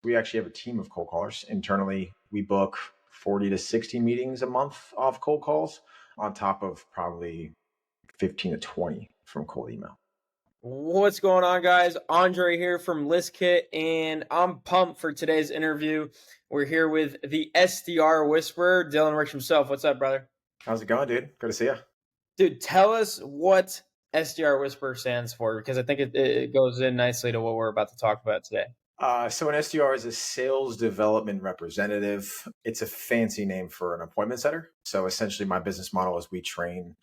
We actually have a team of cold callers. Internally, we book 40 to 60 meetings a month off cold calls on top of probably 15 to 20 from cold email. What's going on, guys? Andre here from ListKit, and I'm pumped for today's interview. We're here with the SDR Whisperer, Dylan Rich himself. What's up, brother? How's it going, dude? Good to see you. Dude, tell us what SDR Whisperer stands for, because I think it goes in nicely to what we're about to talk about today. So an SDR is a sales development representative. It's a fancy name for an appointment setter. So essentially my business model is we train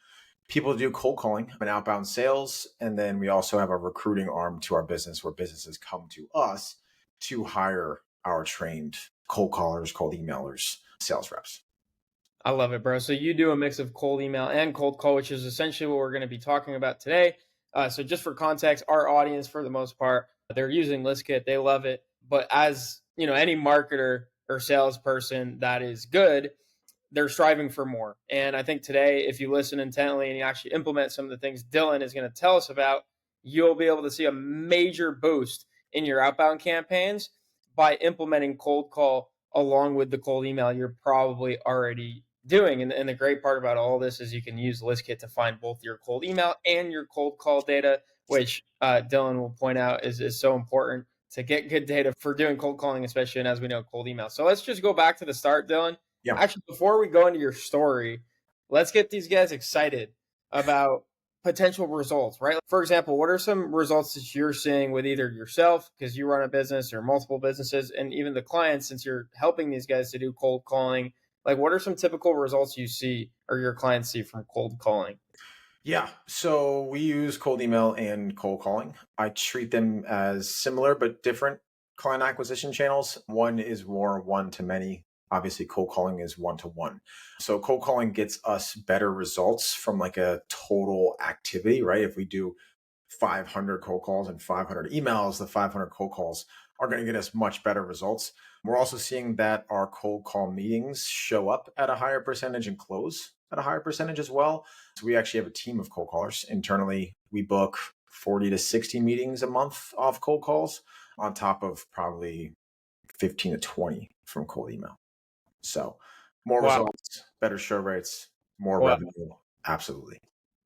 people to do cold calling and outbound sales. And then we also have a recruiting arm to our business where businesses come to us to hire our trained cold callers, cold emailers, sales reps. I love it, bro. So you do a mix of cold email and cold call, which is essentially what we're going to be talking about today. So just for context, our audience, for the most part, they're using ListKit. They love it. But as you know, any marketer or salesperson that is good, they're striving for more. And I think today, if you listen intently and you actually implement some of the things Dylan is going to tell us about, you'll be able to see a major boost in your outbound campaigns by implementing cold call along with the cold email you're probably already doing. And the great part about all this is you can use ListKit to find both your cold email and your cold call data, which Dylan will point out is so important to get good data for doing cold calling, especially, and as we know, cold email. So let's just go back to the start, Dylan. Yeah. Actually, before we go into your story, let's get these guys excited about potential results, right? For example, what are some results that you're seeing with either yourself, because you run a business, or multiple businesses, and even the clients, since you're helping these guys to do cold calling? Like, what are some typical results you see or your clients see from cold calling? Yeah. So we use cold email and cold calling. I treat them as similar but different client acquisition channels. One is more one to many. Obviously, cold calling is one to one. So cold calling gets us better results from like a total activity, right? If we do 500 cold calls and 500 emails, the 500 cold calls are going to get us much better results. We're also seeing that our cold call meetings show up at a higher percentage and close at a higher percentage as well. So we actually have a team of cold callers. Internally, we book 40 to 60 meetings a month off cold calls on top of probably 15 to 20 from cold email. So more Wow. results, better show rates, more Wow. revenue. Absolutely.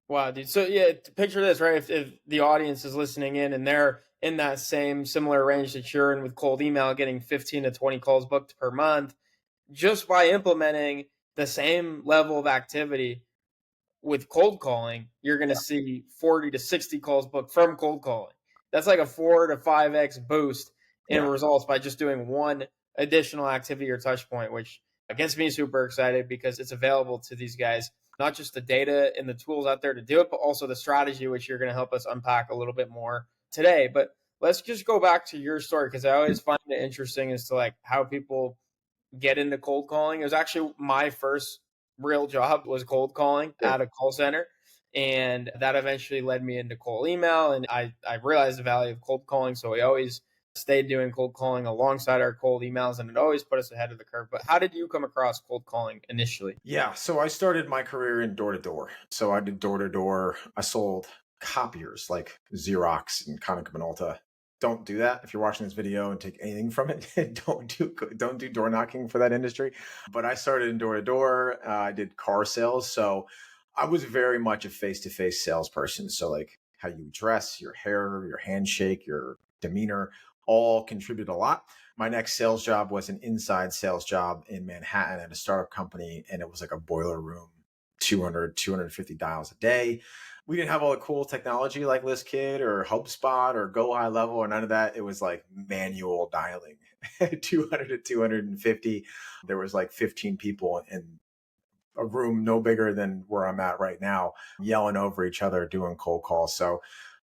Wow, dude. So yeah, picture this, right? If the audience is listening in and they're in that same similar range that you're in with cold email, getting 15 to 20 calls booked per month, just by implementing the same level of activity with cold calling, you're going to see 40 to 60 calls booked from cold calling. That's like a 4 to 5x boost in Yeah. results by just doing one additional activity or touch point, which gets me super excited because it's available to these guys, not just the data and the tools out there to do it, but also the strategy, which you're going to help us unpack a little bit more today. But let's just go back to your story, because I always find it interesting as to like how people get into cold calling. It was actually my first real job was cold calling at a call center. And that eventually led me into cold email. And I realized the value of cold calling. So we always stayed doing cold calling alongside our cold emails, and it always put us ahead of the curve. But how did you come across cold calling initially? Yeah, so I started my career in door to door. So I did door to door. I sold copiers like Xerox and Konica Minolta. Don't do that if you're watching this video and take anything from it. don't do door knocking for that industry. But I started in door to door. I did car sales, so I was very much a face to face salesperson. So like how you dress, your hair, your handshake, your demeanor, all contribute a lot. My next sales job was an inside sales job in Manhattan at a startup company. And it was like a boiler room, 250 dials a day. We didn't have all the cool technology like ListKit or HubSpot or GoHighLevel or none of that. It was like manual dialing, 200 to 250. There was like 15 people in a room no bigger than where I'm at right now, yelling over each other, doing cold calls. So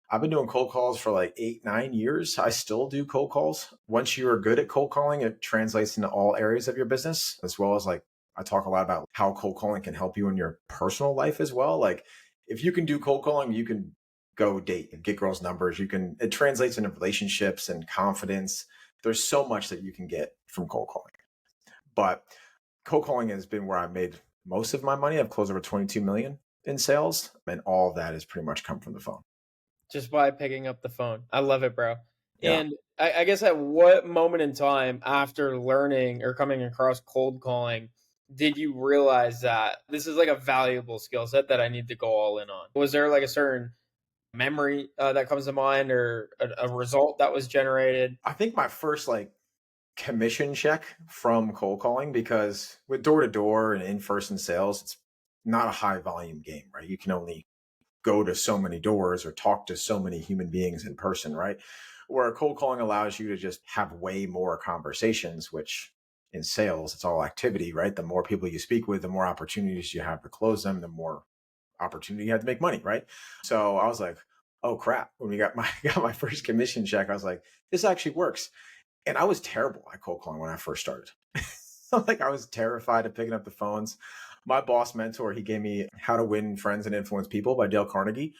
I've been doing cold calls for like 8, 9 years. I still do cold calls. Once you are good at cold calling, it translates into all areas of your business, as well as like I talk a lot about how cold calling can help you in your personal life as well. Like if you can do cold calling, you can go date and get girls' numbers. It translates into relationships and confidence. There's so much that you can get from cold calling. But cold calling has been where I've made most of my money. I've closed over 22 million in sales, and all of that has pretty much come from the phone. Just by picking up the phone. I love it, bro. Yeah. And I guess at what moment in time after learning or coming across cold calling did you realize that this is like a valuable skill set that I need to go all in on? Was there like a certain memory that comes to mind or a result that was generated? I think my first like commission check from cold calling, because with door to door and in person sales, it's not a high volume game, right? You can only go to so many doors or talk to so many human beings in person, right? Where cold calling allows you to just have way more conversations, which in sales, it's all activity, right? The more people you speak with, the more opportunities you have to close them, the more opportunity you have to make money, right? So I was like, oh crap. When we got my got my first commission check, I was like, this actually works. And I was terrible at cold calling when I first started. Like I was terrified of picking up the phones. My boss mentor, he gave me How to Win Friends and Influence People by Dale Carnegie.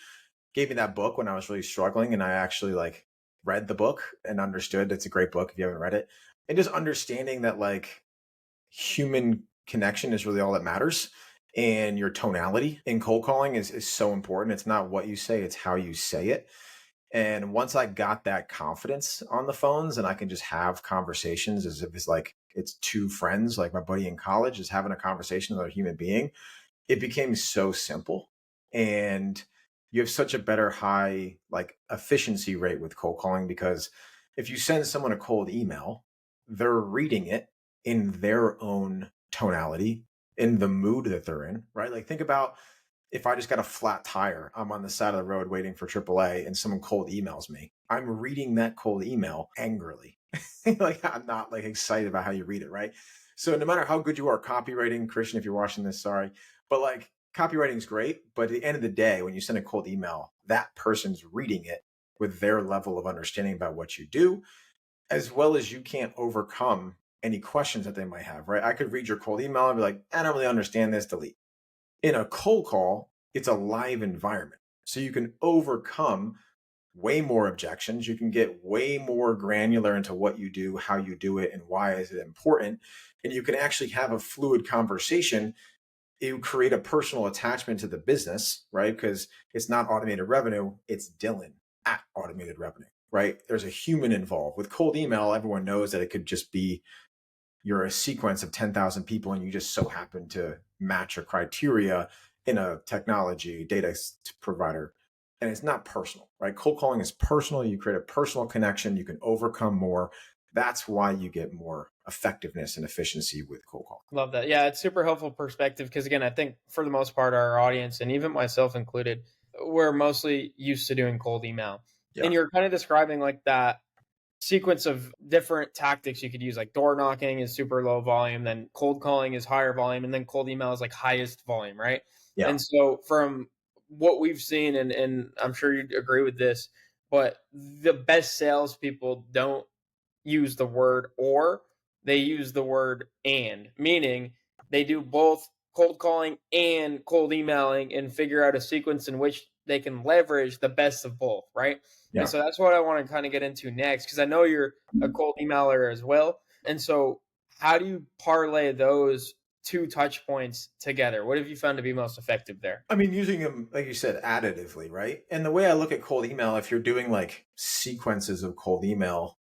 Gave me that book when I was really struggling, and I actually like read the book and understood it's a great book if you haven't read it. And just understanding that like human connection is really all that matters. And your tonality in cold calling is so important. It's not what you say, it's how you say it. And once I got that confidence on the phones and I can just have conversations as if it's like it's two friends, like my buddy in college is having a conversation with a human being, it became so simple. And you have such a better high like efficiency rate with cold calling, because if you send someone a cold email, they're reading it in their own tonality, in the mood that they're in, right? Like think about if I just got a flat tire, I'm on the side of the road waiting for AAA and someone cold emails me. I'm reading that cold email angrily. Like I'm not like excited about how you read it, right? So no matter how good you are copywriting, Christian, if you're watching this, sorry, but like copywriting is great. But at the end of the day, when you send a cold email, that person's reading it with their level of understanding about what you do, as well as you can't overcome any questions that they might have, right? I could read your cold email and be like, I don't really understand this, delete. In a cold call, it's a live environment. So you can overcome way more objections. You can get way more granular into what you do, how you do it, and why is it important. And you can actually have a fluid conversation. You create a personal attachment to the business, right? Because it's not automated revenue, it's Dylan at automated revenue, right? There's a human involved. With cold email, everyone knows that it could just be you're a sequence of 10,000 people and you just so happen to match a criteria in a technology data provider. And it's not personal, right? Cold calling is personal. You create a personal connection. You can overcome more. That's why you get more effectiveness and efficiency with cold calling. Love that. Yeah, it's super helpful perspective because again, I think for the most part, our audience and even myself included, we're mostly used to doing cold email. Yeah. And you're kind of describing like that sequence of different tactics you could use. Like door knocking is super low volume, then cold calling is higher volume, and then cold email is like highest volume, right? Yeah. And so from what we've seen, and I'm sure you'd agree with this, but the best salespeople don't use the word or, they use the word and, meaning they do both cold calling and cold emailing and figure out a sequence in which they can leverage the best of both, right? And Yeah. so that's what I want to kind of get into next because I know you're a cold emailer as well. And so, how do you parlay those two touch points together? What have you found to be most effective there? I mean, using them, like you said, additively, right? And the way I look at cold email, if you're doing like sequences of cold email,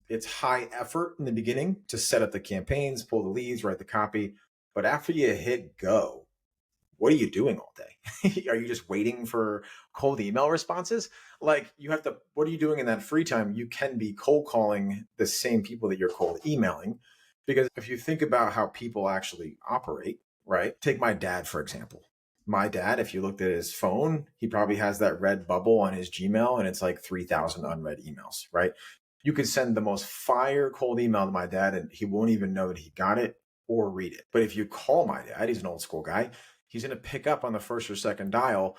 it's high effort in the beginning to set up the campaigns, pull the leads, write the copy. But after you hit go, what are you doing all day? Are you just waiting for cold email responses? Like you have to, what are you doing in that free time? You can be cold calling the same people that you're cold emailing. Because if you think about how people actually operate, right? Take my dad, for example. My dad, if you looked at his phone, he probably has that red bubble on his Gmail and it's like 3,000 unread emails, right? You could send the most fire cold email to my dad and he won't even know that he got it or read it. But if you call my dad, he's an old school guy, he's going to pick up on the first or second dial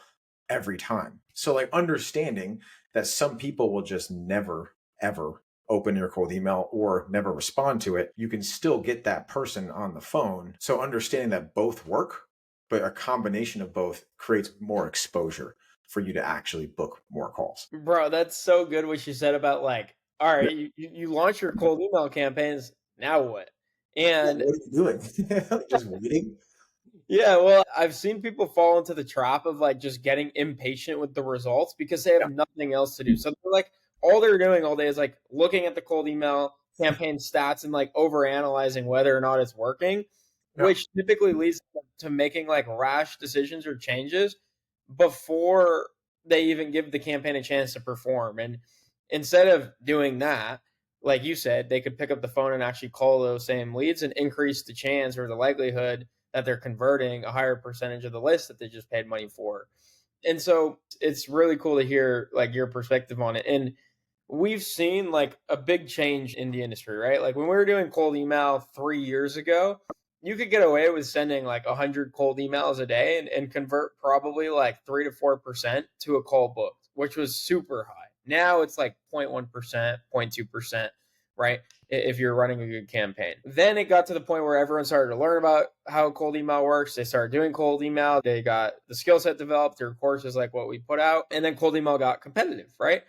every time. So like understanding that some people will just never, ever open your cold email or never respond to it, you can still get that person on the phone. So understanding that both work, but a combination of both creates more exposure for you to actually book more calls. Bro, that's so good what you said about like, all Yeah. right, you launch your cold email campaigns, now what? Yeah, And what are you doing? Just waiting? yeah, well, I've seen people fall into the trap of like just getting impatient with the results because they have Yeah. nothing else to do. So they're like all they're doing all day is like looking at the cold email campaign stats and like over analyzing whether or not it's working, Yeah. which typically leads to making like rash decisions or changes before they even give the campaign a chance to perform. And instead of doing that, like you said, they could pick up the phone and actually call those same leads and increase the chance or the likelihood that they're converting a higher percentage of the list that they just paid money for. And so it's really cool to hear like your perspective on it. And we've seen like a big change in the industry, right? Like when we were doing cold email 3 years ago, you could get away with sending like 100 cold emails a day and convert probably like 3 to 4% to a call booked, which was super high. Now it's like 0.1%, 0.2%, right? If you're running a good campaign. Then it got to the point where everyone started to learn about how cold email works. They started doing cold email. They got the skill set developed through courses like what we put out. And then cold email got competitive, right?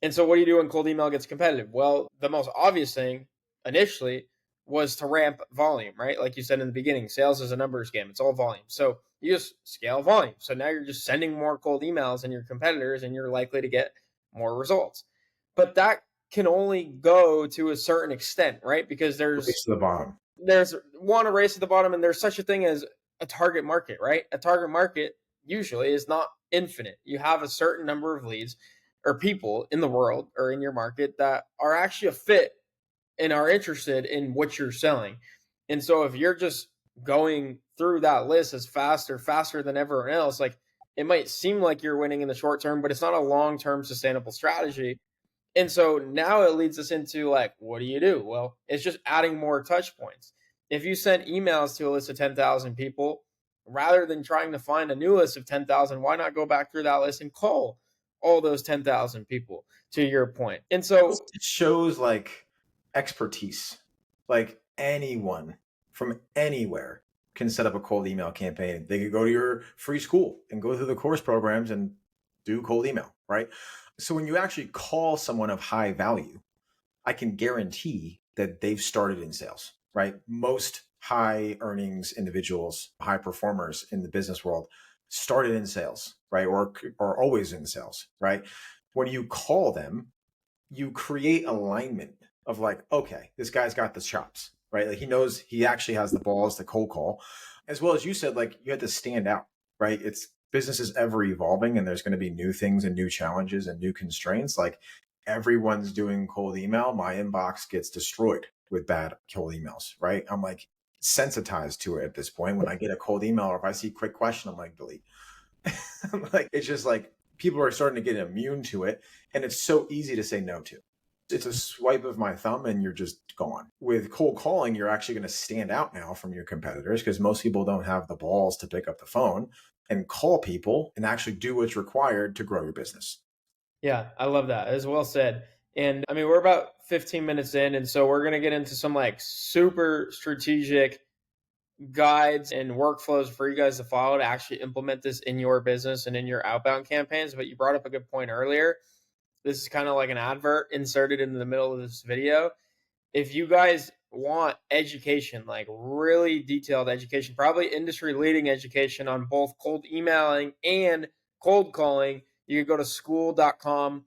And so what do you do when cold email gets competitive? Well, the most obvious thing initially was to ramp volume, right? Like you said in the beginning, sales is a numbers game. It's all volume. So you just scale volume. So now you're just sending more cold emails than your competitors and you're likely to get more results. But that can only go to a certain extent, right? Because Race to the bottom. there's one a race at the bottom and there's such a thing as a target market, right? A target market usually is not infinite. You have a certain number of leads or people in the world or in your market that are actually a fit and are interested in what you're selling. And so if you're just going through that list as faster than everyone else, like it might seem like you're winning in the short term, but it's not a long-term sustainable strategy. And so now it leads us into like, what do you do? Well, it's just adding more touch points. If you send emails to a list of 10,000 people, rather than trying to find a new list of 10,000, why not go back through that list and call all those 10,000 people, to your point? And so It shows like expertise. Like anyone from anywhere can set up a cold email campaign. They could go to your free school and go through the course programs and do cold email, right? So when you actually call someone of high value, I can guarantee that they've started in sales, right? Most high earnings individuals, high performers in the business world started in sales, right? Or are always in sales, right? When you call them, you create alignment of like, okay, this guy's got the chops, right? Like he knows he actually has the balls to cold call. As well as you said, like you had to stand out, right? It's business is ever evolving and there's going to be new things and new challenges and new constraints. Like everyone's doing cold email. My inbox gets destroyed with bad cold emails, right? I'm like sensitized to it at this point. When I get a cold email or if I see a quick question, I'm like, delete. Like it's just like people are starting to get immune to it and it's so easy to say no to. It's a swipe of my thumb and you're just gone. With cold calling, you're actually going to stand out now from your competitors because most people don't have the balls to pick up the phone and call people and actually do what's required to grow your business. yeah, I love that. As well said. And I mean, we're about 15 minutes in, and so we're going to get into some like super strategic guides and workflows for you guys to follow to actually implement this in your business and in your outbound campaigns. But you brought up a good point earlier. This is kind of like an advert inserted in the middle of this video. If you guys want education, like really detailed education, probably industry leading education on both cold emailing and cold calling, you can go to school.com/listkit.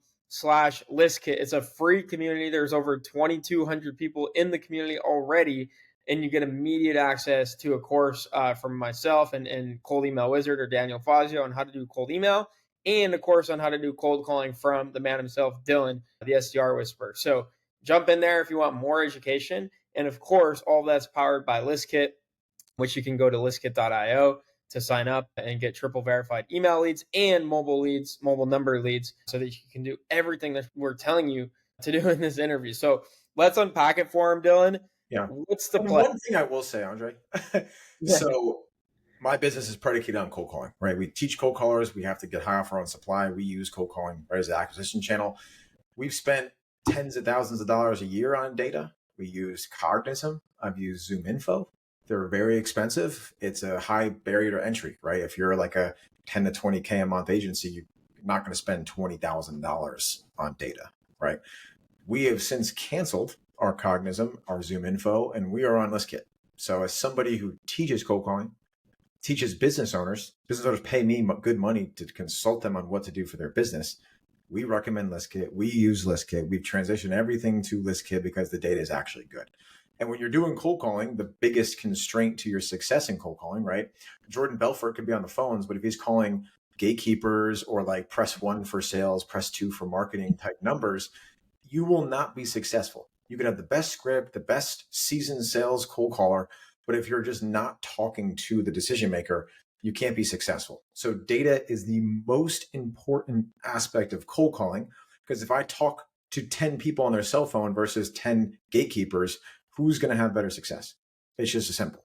It's a free community. There's over 2,200 people in the community already, and you get immediate access to a course from myself and Cold Email Wizard or Daniel Fazio on how to do cold email, and a course on how to do cold calling from the man himself, Dylan, the SDR Whisperer. So jump in there if you want more education. And of course, all that's powered by ListKit, which you can go to listkit.io to sign up and get triple verified email leads and mobile leads, mobile number leads, so that you can do everything that we're telling you to do in this interview. So let's unpack it for him, Dylan. Yeah. What's the And play? one thing I will say, Andre, so my business is predicated on cold calling, right? We teach cold callers. We have to get high off our own supply. We use cold calling right as an acquisition channel. We've spent tens of thousands of dollars a year on data. We use Cognism. I've used Zoom Info. They're very expensive. It's a high barrier to entry, right? If you're like a 10 to 20K a month agency, you're not going to spend $20,000 on data, right? We have since canceled our Cognism, our Zoom Info, and we are on ListKit. So as somebody who teaches cold calling, teaches business owners pay me good money to consult them on what to do for their business. We recommend ListKit. We use ListKit. We've transitioned everything to ListKit because the data is actually good. And when you're doing cold calling, the biggest constraint to your success in cold calling, right? Jordan Belfort could be on the phones, but if he's calling gatekeepers or like press 1 for sales, press 2 for marketing type numbers, you will not be successful. You could have the best script, the best seasoned sales cold caller, but if you're just not talking to the decision maker, you can't be successful. So data is the most important aspect of cold calling, because if I talk to 10 people on their cell phone versus 10 gatekeepers, who's going to have better success? It's just as simple.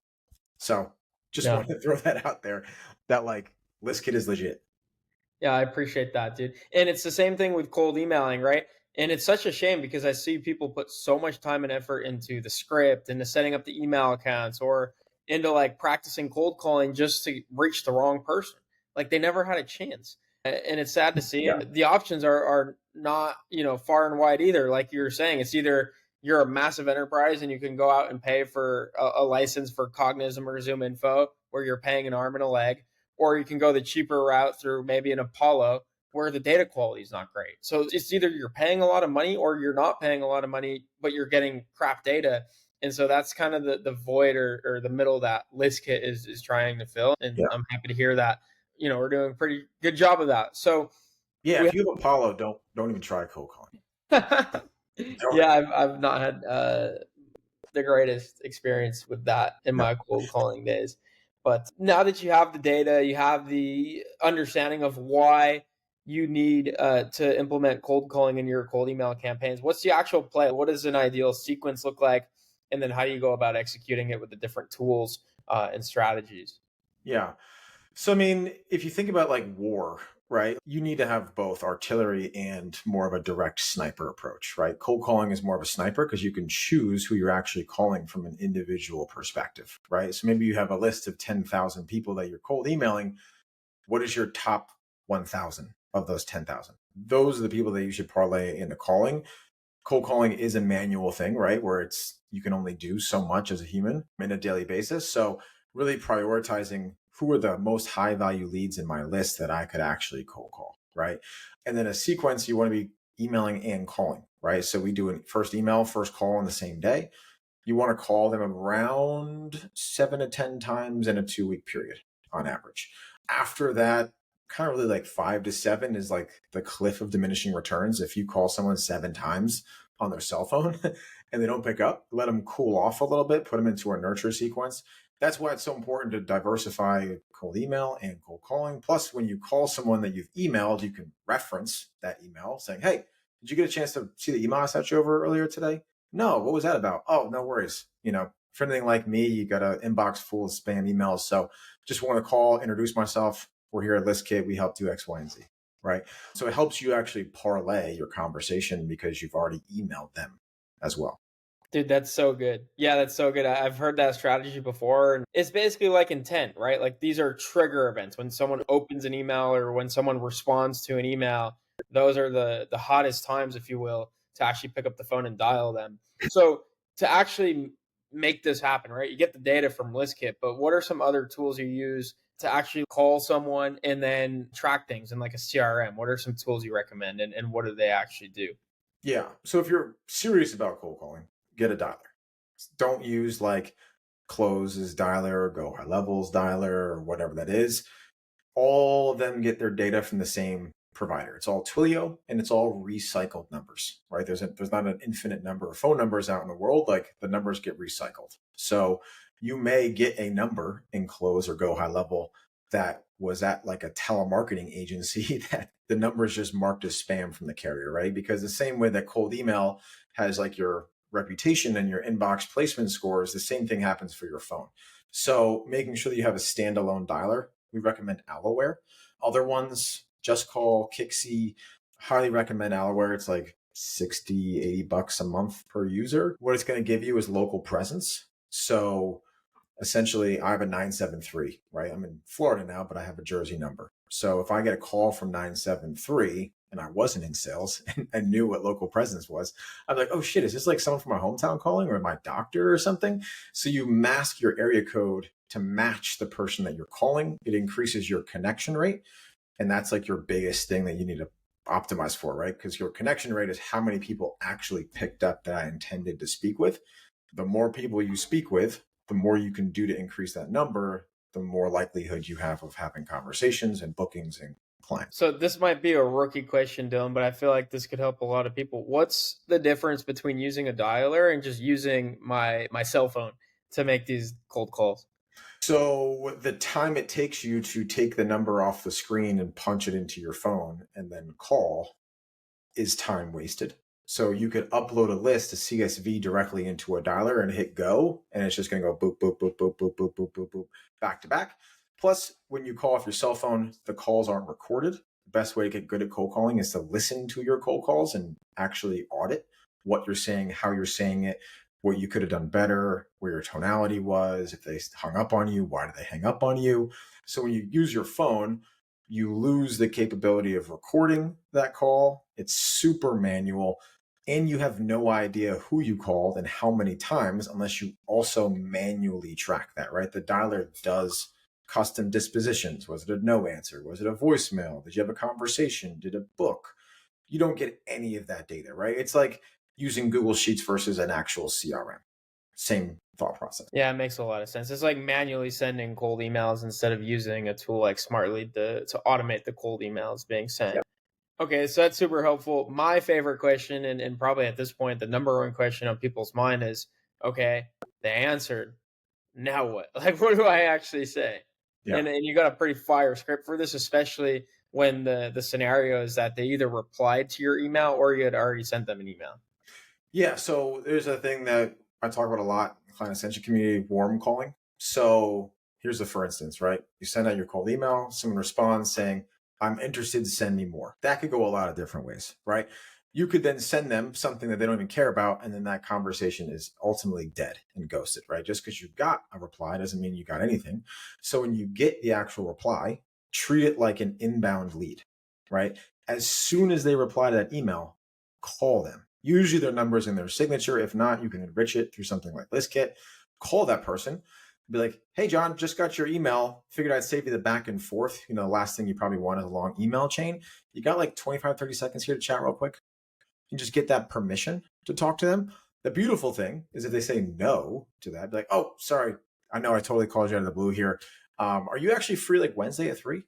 So just Yeah. wanted to throw that out there, that like ListKit is legit. Yeah, I appreciate that, dude. And it's the same thing with cold emailing, right? And it's such a shame because I see people put so much time and effort into the script, into setting up the email accounts, or into like practicing cold calling just to reach the wrong person. Like they never had a chance. And it's sad to see. Yeah. And the options are not, far and wide either. Like you were saying, it's either you're a massive enterprise and you can go out and pay for a license for Cognism or Zoom Info, where you're paying an arm and a leg, or you can go the cheaper route through maybe an Apollo where the data quality is not great. So it's either you're paying a lot of money or you're not paying a lot of money, but you're getting crap data. And so that's kind of the void or the middle that ListKit is trying to fill. And Yeah. I'm happy to hear that, we're doing a pretty good job of that. So Yeah. we If you have Apollo, don't even try cold calling. have, Don't. yeah, I've not had the greatest experience with that in No. my cold calling days. But now that you have the data, you have the understanding of why you need to implement cold calling in your cold email campaigns. What's the actual play? What does an ideal sequence look like? And then how do you go about executing it with the different tools and strategies? Yeah. So, I mean, if you think about like war, right, you need to have both artillery and more of a direct sniper approach, right? Cold calling is more of a sniper because you can choose who you're actually calling from an individual perspective, right? So maybe you have a list of 10,000 people that you're cold emailing. What is your top 1,000 of those 10,000? Those are the people that you should parlay into calling. Cold calling is a manual thing, right? Where it's you can only do so much as a human in a daily basis. So really prioritizing who are the most high value leads in my list that I could actually cold call, right? And then a sequence you want to be emailing and calling, right? So we do a first email, first call on the same day. You want to call them around 7 to 10 times in a 2 week period on average. After that, kind of really like 5 to 7 is like the cliff of diminishing returns. If you call someone 7 times on their cell phone and they don't pick up, let them cool off a little bit, put them into a nurture sequence. That's why it's so important to diversify cold email and cold calling. Plus, when you call someone that you've emailed, you can reference that email saying, hey, did you get a chance to see the email I sent you over earlier today? No, what was that about? Oh, no worries. For anything like me, you got an inbox full of spam emails. So just want to call, introduce myself. We're here at ListKit. We help do X, Y, and Z. Right. So it helps you actually parlay your conversation because you've already emailed them as well. Dude, that's so good. Yeah, that's so good. I've heard that strategy before. And it's basically like intent, right? Like these are trigger events. When someone opens an email or when someone responds to an email, those are the hottest times, if you will, to actually pick up the phone and dial them. So to actually make this happen, right? You get the data from ListKit, but what are some other tools you use to actually call someone and then track things in like a CRM? What are some tools you recommend and what do they actually do? Yeah. So if you're serious about cold calling, get a dialer. Don't use like Close's dialer or GoHighLevel's dialer or whatever that is. All of them get their data from the same provider. It's all Twilio and it's all recycled numbers, right? There's not an infinite number of phone numbers out in the world. Like the numbers get recycled. So you may get a number in Close or GoHighLevel that was at like a telemarketing agency that the number is just marked as spam from the carrier, right? Because the same way that cold email has like your reputation and your inbox placement scores, the same thing happens for your phone. So making sure that you have a standalone dialer, we recommend Alloware. Other ones, Just Call, Kixie, highly recommend Alloware. It's like 60, $80 a month per user. What it's going to give you is local presence. So essentially, I have a 973, right? I'm in Florida now, but I have a Jersey number. So if I get a call from 973 and I wasn't in sales and knew what local presence was, I'm like, oh shit, is this like someone from my hometown calling or my doctor or something? So you mask your area code to match the person that you're calling. It increases your connection rate. And that's like your biggest thing that you need to optimized for, right? Because your connection rate is how many people actually picked up that I intended to speak with. The more people you speak with, the more you can do to increase that number, the more likelihood you have of having conversations and bookings and clients. So this might be a rookie question, Dylan, but I feel like this could help a lot of people. What's the difference between using a dialer and just using my cell phone to make these cold calls? So the time it takes you to take the number off the screen and punch it into your phone and then call is time wasted. So you could upload a list, a CSV directly into a dialer and hit go, and it's just going to go boop, boop, boop, boop, boop, boop, boop, boop, boop, back to back. Plus, when you call off your cell phone, the calls aren't recorded. The best way to get good at cold calling is to listen to your cold calls and actually audit what you're saying, how you're saying it, what you could have done better, where your tonality was, if they hung up on you, why did they hang up on you? So when you use your phone, you lose the capability of recording that call. It's super manual, and you have no idea who you called and how many times unless you also manually track that, right? The dialer does custom dispositions. Was it a no answer? Was it a voicemail? Did you have a conversation? Did it book? You don't get any of that data, right? It's like using Google Sheets versus an actual CRM. Same thought process. Yeah, it makes a lot of sense. It's like manually sending cold emails instead of using a tool like Smartly to automate the cold emails being sent. Yep. Okay, so that's super helpful. My favorite question, and probably at this point, the number one question on people's mind is, okay, they answered. Now what? Like, what do I actually say? Yeah. And you got a pretty fire script for this, especially when the scenario is that they either replied to your email or you had already sent them an email. Yeah, so there's a thing that I talk about a lot in the client ascension community, warm calling. So here's a for instance, right? You send out your cold email, someone responds saying, I'm interested, send me more. That could go a lot of different ways, right? You could then send them something that they don't even care about, and then that conversation is ultimately dead and ghosted, right? Just because you got a reply doesn't mean you got anything. So when you get the actual reply, treat it like an inbound lead, right? As soon as they reply to that email, call them. Usually their number's in their signature. If not, you can enrich it through something like ListKit. Call that person. Be like, hey, John, just got your email. Figured I'd save you the back and forth. The last thing you probably want is a long email chain. You got like 25, 30 seconds here to chat real quick. You just get that permission to talk to them. The beautiful thing is if they say no to that, be like, oh, sorry. I know I totally called you out of the blue here. Are you actually free like Wednesday at 3?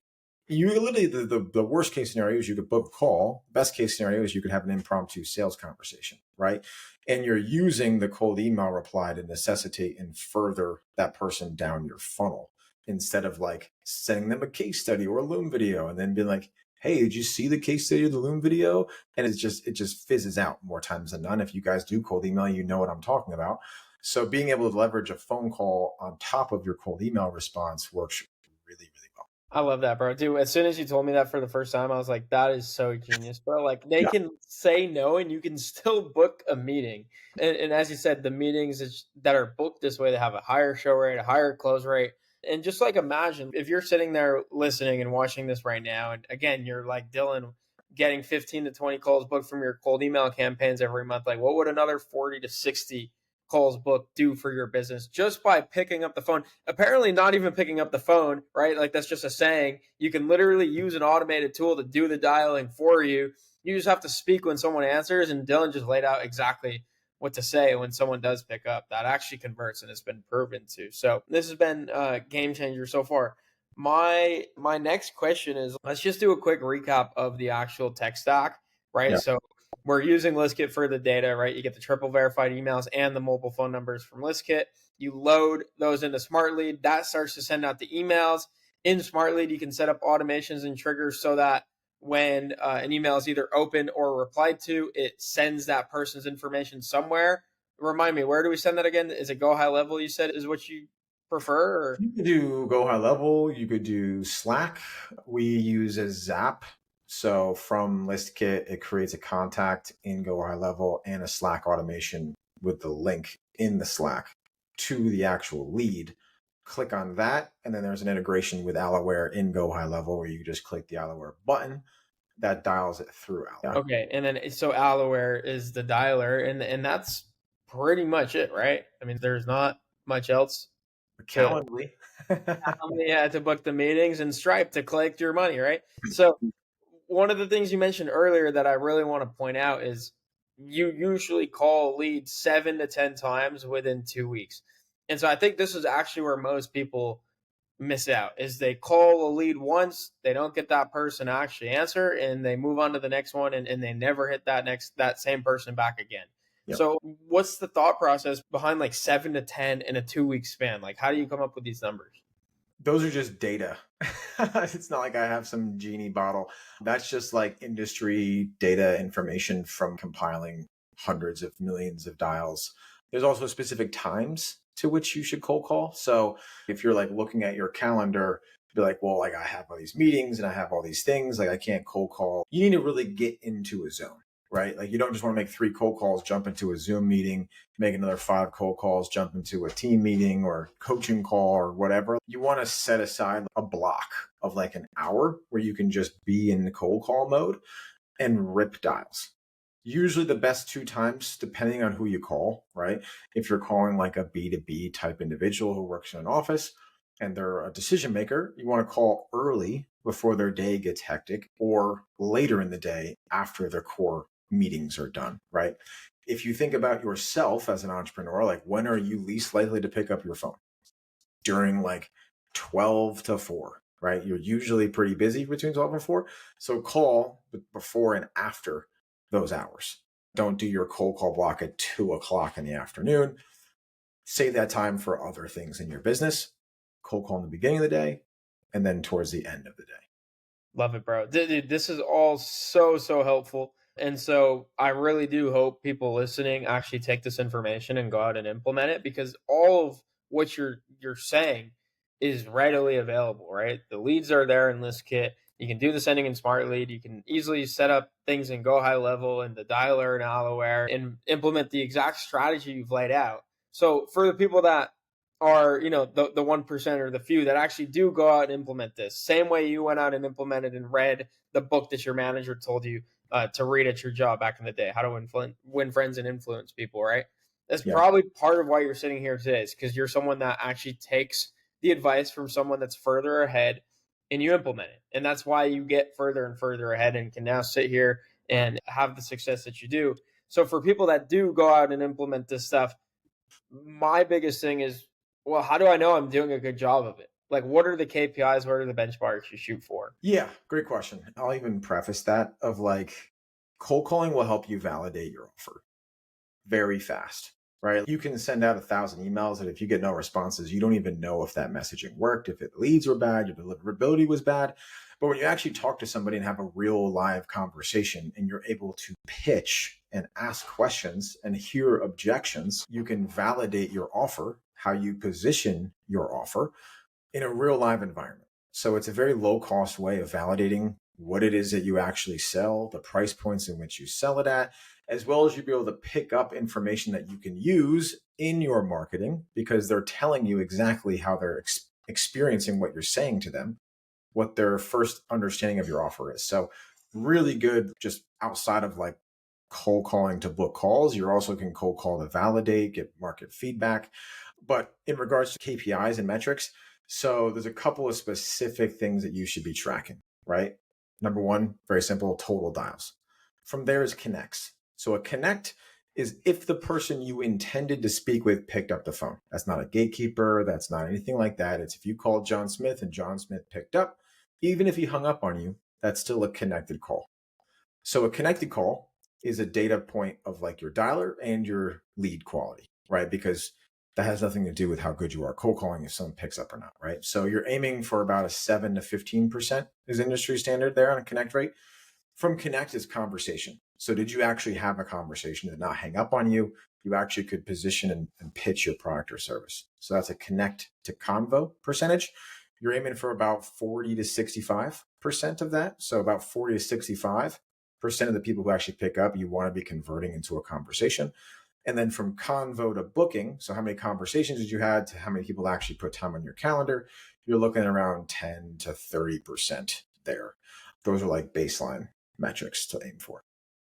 You literally, the worst case scenario is you could book a call. Best case scenario is you could have an impromptu sales conversation, right? And you're using the cold email reply to necessitate and further that person down your funnel instead of like sending them a case study or a Loom video and then being like, hey, did you see the case study or the Loom video? And it just fizzes out more times than none. If you guys do cold email, you know what I'm talking about. So being able to leverage a phone call on top of your cold email response works really, really well. I love that, bro. Dude, as soon as you told me that for the first time, I was like, that is so genius, bro. Like, they Yeah. can say no and you can still book a meeting. And as you said, the that are booked this way, they have a higher show rate, a higher close rate. And just like imagine if you're sitting there listening and watching this right now, and again, you're like Dylan getting 15 to 20 calls booked from your cold email campaigns every month. Like, what would another 40 to 60 calls booked do for your business just by picking up the phone? Apparently not even picking up the phone, right? Like, that's just a saying. You can literally use an automated tool to do the dialing for you. You just have to speak when someone answers, and Dylan just laid out exactly what to say when someone does pick up. That actually converts, and it's been proven to. So this has been a game changer so far. My next question is, let's just do a quick recap of the actual tech stack, right? Yeah. So we're using ListKit for the data, right? You get the triple verified emails and the mobile phone numbers from ListKit. You load those into SmartLead. That starts to send out the emails. In SmartLead, you can set up automations and triggers so that when an email is either open or replied to, it sends that person's information somewhere. Remind me, where do we send that again? Is it GoHighLevel, you said, is what you prefer? Or? You could do GoHighLevel. You could do Slack. We use a Zap. So from ListKit, it creates a contact in GoHighLevel and a Slack automation with the link in the Slack to the actual lead. Click on that, and then there's an integration with Allaware in GoHighLevel where you just click the Allaware button that dials it through Allaware. Okay, and then so Allaware is the dialer, and that's pretty much it, right? I mean, there's not much else to Calendly. yeah, to book the meetings, and Stripe to collect your money, right? So one of the things you mentioned earlier that I really want to point out is you usually call leads 7 to 10 times within 2 weeks. And so I think this is actually where most people miss out is they call a lead once, they don't get that person to actually answer, and they move on to the next one, and they never hit that same person back again. Yep. So what's the thought process behind like 7 to 10 in a 2 week span? Like, how do you come up with these numbers? Those are just data. It's not like I have some genie bottle. That's just like industry data information from compiling hundreds of millions of dials. There's also specific times to which you should cold call. So if you're like looking at your calendar, be like, well, like I have all these meetings and I have all these things, like I can't cold call. You need to really get into a zone, right? Like you don't just want to make 3 cold calls, jump into a Zoom meeting, make another 5 cold calls, jump into a team meeting or coaching call or whatever. You want to set aside a block of like an hour where you can just be in the cold call mode and rip dials. Usually the best 2 times, depending on who you call, right? If you're calling like a B2B type individual who works in an office and they're a decision maker, you want to call early before their day gets hectic or later in the day after their core meetings are done, right? If you think about yourself as an entrepreneur, like when are you least likely to pick up your phone? During like 12 to 4, right? You're usually pretty busy between 12 and 4. So call before and after those hours. Don't do your cold call block at 2 o'clock in the afternoon. Save that time for other things in your business. Cold call in the beginning of the day and then towards the end of the day. Love it, bro. Dude, this is all so helpful. And so I really do hope people listening actually take this information and go out and implement it, because all of what you're saying is readily available, right? The leads are there in ListKit. You can do the sending in Smart Lead. You can easily set up things in GoHighLevel and the dialer and Alloware and implement the exact strategy you've laid out. So for the people that are, the 1% or the few that actually do go out and implement this same way you went out and implemented and read the book that your manager told you to read at your job back in the day, how to win friends and influence people, right? That's Yeah. probably part of why you're sitting here today, is because you're someone that actually takes the advice from someone that's further ahead and you implement it. And that's why you get further and further ahead and can now sit here and have the success that you do. So for people that do go out and implement this stuff, my biggest thing is, well, how do I know I'm doing a good job of it? Like, what are the KPIs? What are the benchmarks you shoot for? Yeah, great question. I'll even preface that of like cold calling will help you validate your offer very fast, right? You can send out 1,000 emails, and if you get no responses, you don't even know if that messaging worked, if it leads were bad, your deliverability was bad. But when you actually talk to somebody and have a real live conversation and you're able to pitch and ask questions and hear objections, you can validate your offer, how you position your offer in a real live environment. So it's a very low cost way of validating what it is that you actually sell, the price points in which you sell it at, as well as you be able to pick up information that you can use in your marketing because they're telling you exactly how they're experiencing what you're saying to them, what their first understanding of your offer is. So really good, just outside of like cold calling to book calls, you also can cold call to validate, get market feedback. But in regards to KPIs and metrics, so there's a couple of specific things that you should be tracking, right? Number one, very simple, total dials. From there is connects. So a connect is if the person you intended to speak with picked up the phone. That's not a gatekeeper. That's not anything like that. It's if you called John Smith and John Smith picked up, even if he hung up on you, that's still a connected call. So a connected call is a data point of like your dialer and your lead quality, right? Because that has nothing to do with how good you are cold calling if someone picks up or not, right? So you're aiming for about a 7 to 15% is industry standard there on a connect rate. From connect is conversation. So did you actually have a conversation, did not hang up on you? You actually could position and pitch your product or service. So that's a connect to convo percentage. You're aiming for about 40 to 65% of that. So about 40 to 65% of the people who actually pick up, you want to be converting into a conversation. And then from convo to booking, so how many conversations did you had to how many people actually put time on your calendar, you're looking at around 10 to 30% there. Those are like baseline metrics to aim for.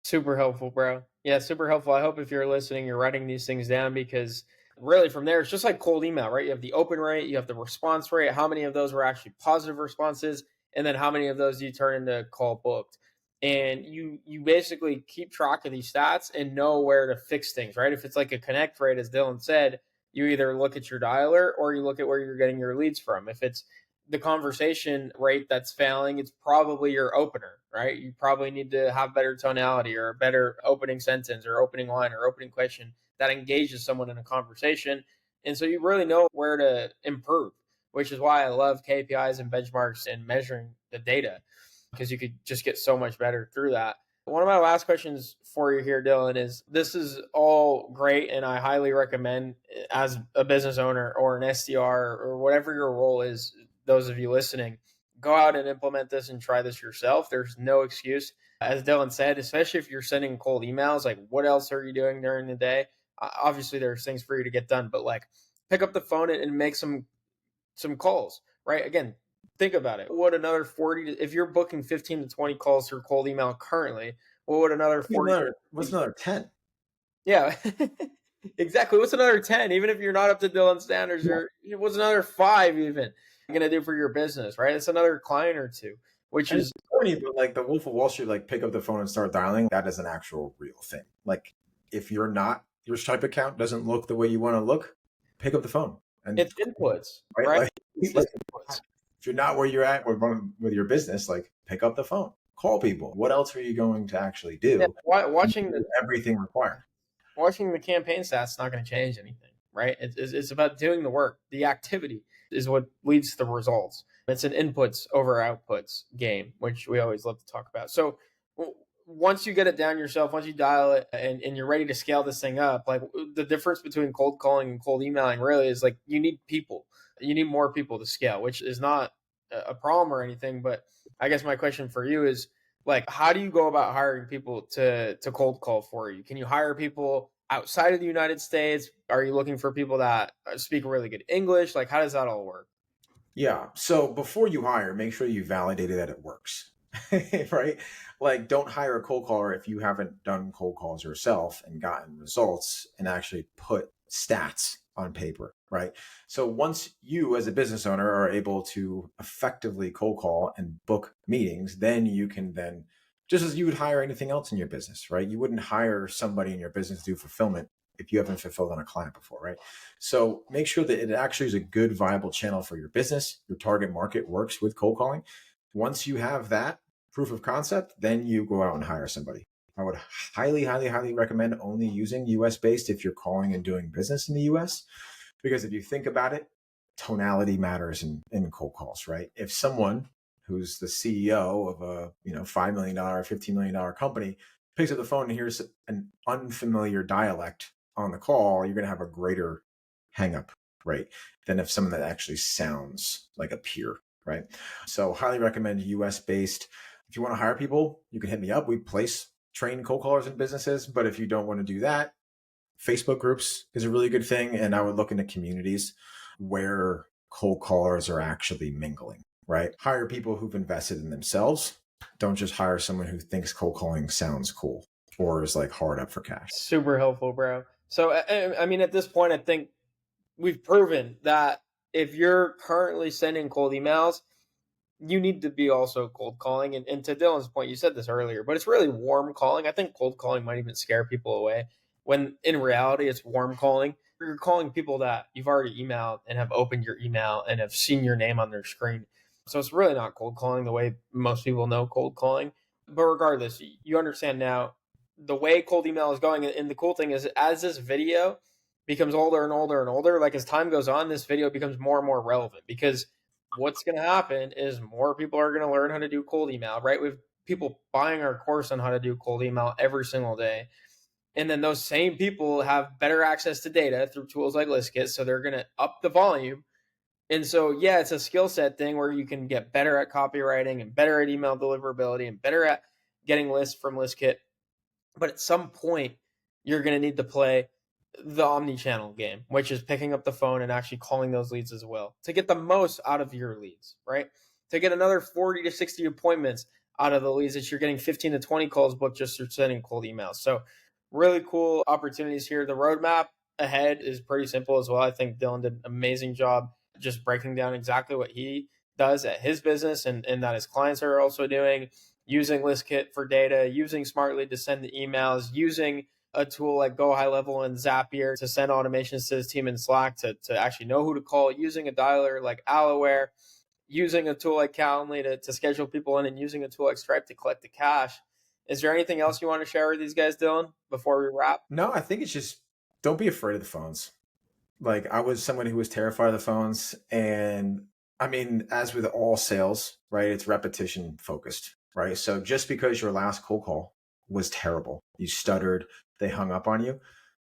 Super helpful, bro. Yeah, super helpful. I hope if you're listening, you're writing these things down, because really from there, it's just like cold email, right? You have the open rate, you have the response rate, how many of those were actually positive responses, and then how many of those do you turn into call booked. And you basically keep track of these stats and know where to fix things, right? If it's like a connect rate, as Dylan said, you either look at your dialer or you look at where you're getting your leads from. If it's the conversation rate that's failing, it's probably your opener, right? You probably need to have better tonality or a better opening sentence or opening line or opening question that engages someone in a conversation. And so you really know where to improve, which is why I love KPIs and benchmarks and measuring the data, because you could just get so much better through that. One of my last questions for you here, Dylan, is this is all great, and I highly recommend as a business owner or an SDR or whatever your role is, those of you listening, go out and implement this and try this yourself. There's no excuse. As Dylan said, especially if you're sending cold emails, like what else are you doing during the day? Obviously, there's things for you to get done, but like pick up the phone and make some calls, right? Again, think about it. What another 40, if you're booking 15 to 20 calls through cold email currently, what would another 40? What's another 10? Yeah, exactly. What's another 10? Even if you're not up to Dylan standards, or what's another 5 even going to do for your business, right? It's another client or two, which And is it's corny, but like the Wolf of Wall Street, like pick up the phone and start dialing. That is an actual real thing. Like if you're not, your Stripe account doesn't look the way you want to look, pick up the phone and it's inputs, right. right? Like, It's like, just inputs. if you're not where you're at with your business, like pick up the phone, call people. What else are you going to actually Yeah, do? watching the Everything required. campaign stats is not going to change anything, right? It's about doing the work. The activity is what leads to the results. It's an inputs over outputs game, which we always love to talk about. So once you get it down yourself, once you dial it and you're ready to scale this thing up, like the difference between cold calling and cold emailing really is like you need people. You need more people to scale, which is not a problem or anything. But I guess my question for you is like, how do you go about hiring people to cold call for you? Can you hire people outside of the United States? Are you looking for people that speak really good English? Like, how does that all work? Yeah. So before you hire, make sure you validated that it works. Right? Like don't hire a cold caller if you haven't done cold calls yourself and gotten results and actually put stats on paper, right? So once you as a business owner are able to effectively cold call and book meetings, then you can then just as you would hire anything else in your business, right? You wouldn't hire somebody in your business to do fulfillment if you haven't fulfilled on a client before, right? So make sure that it actually is a good, viable channel for your business. Your target market works with cold calling. Once you have that proof of concept, then you go out and hire somebody. I would highly, highly, highly recommend only using US based if you're calling and doing business in the US. Because if you think about it, tonality matters in cold calls, right? If someone who's the CEO of a $5 million, $15 million company picks up the phone and hears an unfamiliar dialect on the call, you're going to have a greater hang up rate than if someone that actually sounds like a peer, right? So highly recommend US based. If you want to hire people, you can hit me up. We place trained cold callers in businesses, but if you don't want to do that, Facebook groups is a really good thing. And I would look into communities where cold callers are actually mingling, right? Hire people who've invested in themselves. Don't just hire someone who thinks cold calling sounds cool or is like hard up for cash. Super helpful, bro. So, I mean, at this point, I think we've proven that if you're currently sending cold emails, you need to be also cold calling. And to Dylan's point, you said this earlier, but it's really warm calling. I think cold calling might even scare people away when in reality it's warm calling. You're calling people that you've already emailed and have opened your email and have seen your name on their screen. So it's really not cold calling the way most people know cold calling. But regardless, you understand now the way cold email is going. And the cool thing is, as this video becomes older and older and older, like as time goes on, this video becomes more and more relevant because what's going to happen is more people are going to learn how to do cold email, right? We have people buying our course on how to do cold email every single day. And then those same people have better access to data through tools like ListKit. So they're going to up the volume. And so, yeah, it's a skill set thing where you can get better at copywriting and better at email deliverability and better at getting lists from ListKit. But at some point, you're going to need to play the omni-channel game, which is picking up the phone and actually calling those leads as well to get the most out of your leads, right? To get another 40 to 60 appointments out of the leads that you're getting 15 to 20 calls booked just for sending cold emails. So really cool opportunities here. The roadmap ahead is pretty simple as well. I think Dylan did an amazing job just breaking down exactly what he does at his business and that his clients are also doing, using ListKit for data, using Smartly to send the emails, using a tool like GoHighLevel and Zapier to send automations to his team in Slack to actually know who to call, using a dialer like Alloware, using a tool like Calendly to schedule people in, and using a tool like Stripe to collect the cash. Is there anything else you want to share with these guys, Dylan, before we wrap? No, I think it's just don't be afraid of the phones. Like I was someone who was terrified of the phones. And I mean, as with all sales, right, it's repetition focused, right? So just because your last cold call was terrible, you stuttered, they hung up on you,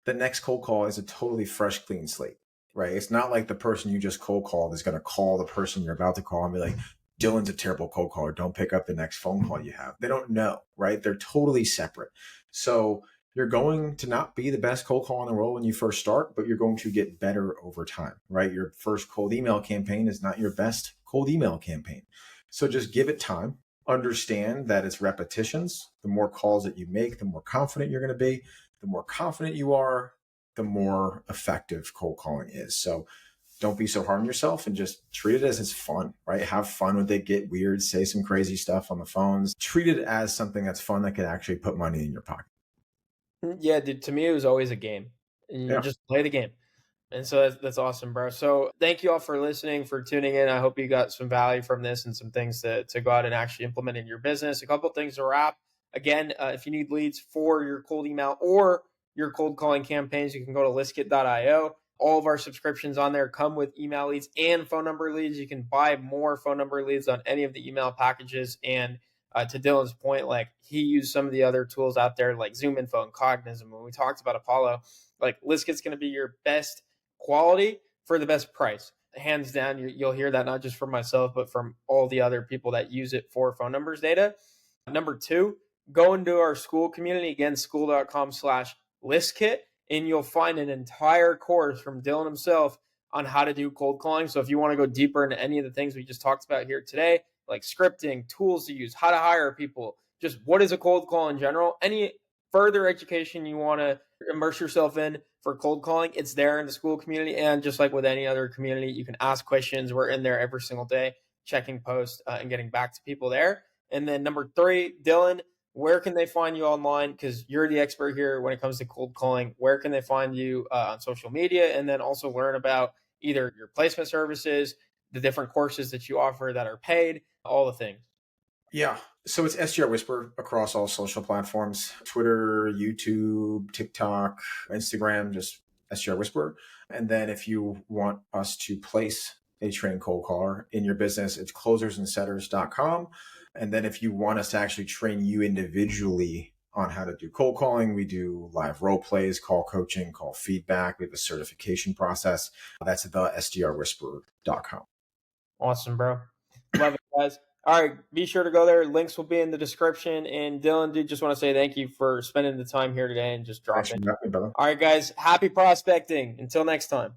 the next cold call is a totally fresh, clean slate, right? It's not like the person you just cold called is going to call the person you're about to call and be like, Dylan's a terrible cold caller. Don't pick up the next phone call you have. They don't know, right? They're totally separate. So you're going to not be the best cold call in the world when you first start, but you're going to get better over time, right? Your first cold email campaign is not your best cold email campaign. So just give it time. Understand that it's repetitions. The more calls that you make, the more confident you're going to be. The more confident you are, the more effective cold calling is. So don't be so hard on yourself and just treat it as it's fun, right? Have fun with it, get weird, say some crazy stuff on the phones. Treat it as something that's fun that can actually put money in your pocket. Yeah, dude, to me, it was always a game. And you Yeah. just play the game. And so that's awesome, bro. So thank you all for listening, for tuning in. I hope you got some value from this and some things to go out and actually implement in your business. A couple things to wrap. Again, if you need leads for your cold email or your cold calling campaigns, you can go to listkit.io. All of our subscriptions on there come with email leads and phone number leads. You can buy more phone number leads on any of the email packages. And to Dylan's point, like he used some of the other tools out there like Zoom Info and Cognism. When we talked about Apollo, like ListKit's going to be your best quality for the best price. Hands down, you'll hear that not just from myself, but from all the other people that use it for phone numbers data. Number two, go into our school community, again, school.com/listkit, and you'll find an entire course from Dylan himself on how to do cold calling. So if you want to go deeper into any of the things we just talked about here today, like scripting, tools to use, how to hire people, just what is a cold call in general, any further education you want to immerse yourself in for cold calling, it's there in the school community. And just like with any other community, you can ask questions. We're in there every single day, checking posts and getting back to people there. And then number three, Dylan, where can they find you online? Because you're the expert here when it comes to cold calling. Where can they find you on social media? And then also learn about either your placement services, the different courses that you offer that are paid, all the things. Yeah. So it's SDR Whisper across all social platforms, Twitter, YouTube, TikTok, Instagram, just SDR Whisper. And then if you want us to place a trained cold caller in your business, it's closersandsetters.com. And then if you want us to actually train you individually on how to do cold calling, we do live role plays, call coaching, call feedback. We have a certification process. That's the SDRwhisper.com. Awesome, bro. Love it, guys. All right, be sure to go there. Links will be in the description. And Dylan, dude, just want to say thank you for spending the time here today and just dropping. Thanks for having me, brother. All right, guys, happy prospecting. Until next time.